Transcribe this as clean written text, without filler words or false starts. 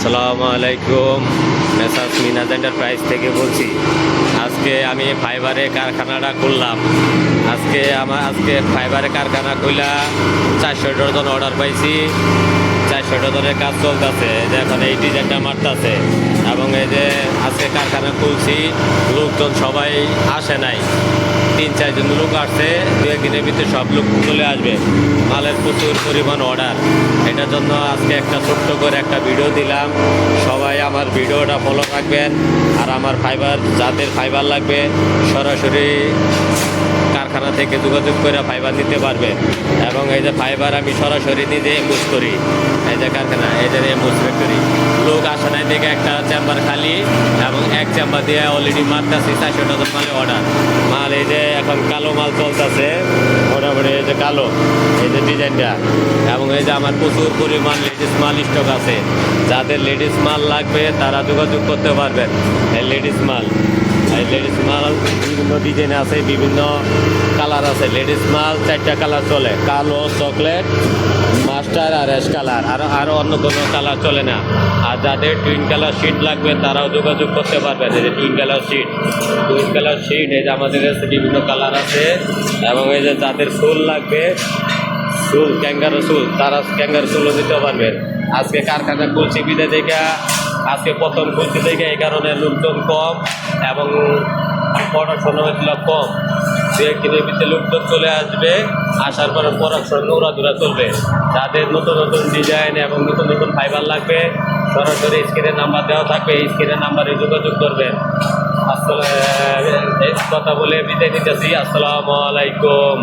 আসসালামু আলাইকুম। মেসার্স মিনাজ এন্টারপ্রাইজ থেকে বলছি। আজকে আমি ফাইবারে কারখানাটা খুললাম। আজকে ফাইবারে কারখানা খুলা 400 ডজন অর্ডার পাইছি। 400 ডজনের কাজ চলতেছে, যে এখন এই ডিজাইনটা মারতেছে। এবং এই যে আজকে কারখানা খুলছি, লোকজন সবাই আসে নাই, 3-4 জন লোক আসছে। 2-1 দিনের ভিতরে সব লোক চলে আসবে। মালের প্রচুর পরিমাণ অর্ডার, এটার জন্য আজকে একটা ছোট্ট করে একটা ভিডিও দিলাম। সবাই আমার ভিডিওটা ফলো রাখবেন। আর আমার যাদের ফাইবার লাগবে সরাসরি কারখানা থেকে যোগাযোগ করে ফাইবার নিতে পারবে। এবং এই যে ফাইবার আমি সরাসরি নিজে ইউজ করি। এই যে কারখানা, এই যে এমবুস ফ্যাক্টরি, লোক আসে নাই দেখে একটা চেম্বার খালি, এবং এক চেম্বার দিয়ে অলরেডি মারতেছি 400 ডজন মালে অর্ডার। মাল এই যে এখন কালো মাল চলতেছে মোটামুটি, এই যে কালো, এই যে ডিজাইনটা। এবং এই যে আমার প্রচুর পরিমাণ লেডিস মাল স্টক আছে। যাদের লেডিস মাল লাগবে তারা যোগাযোগ করতে পারবেন। এই লেডিস মাল বিভিন্ন ডিজাইন আছে, বিভিন্ন কালার আছে। লেডিস মাল 4টা কালার চলে, কালো, চকলেট, মাস্টার আর অ্যাশ কালার। আরও অন্য কোনো কালার চলে না। আর যাদের টুইন কালার শিট লাগবে তারাও যোগাযোগ করতে পারবেন। এই যে টুইন কালার শিট, এই যে আমাদের কাছে বিভিন্ন কালার আছে। এবং এই যে যাদের ফুল লাগবে, ক্যাঙ্গারো চুল, তারা ক্যাঙ্গারো চুলও দিতে পারবেন। আজকে কারখানা খুলছি বিদায় থেকে, আজকে প্রথম খুলছি থেকে, এই কারণে লোকজন কম এবং পড়াশোনা হয়েছিল কম। 2-1 দিনের ভিতরে লোকজন চলে আসবে। আসার পরে পড়াশোনা উড়াধুরা চলবে। যাদের নতুন নতুন ডিজাইন এবং নতুন নতুন ফাইবার লাগবে সরাসরি স্ক্রিনের নাম্বার দেওয়া থাকবে, এই স্ক্রিনের নাম্বারে যোগাযোগ করবেন। আসলে কথা বলে বিদায় নিতেছি। আসসালামু আলাইকুম।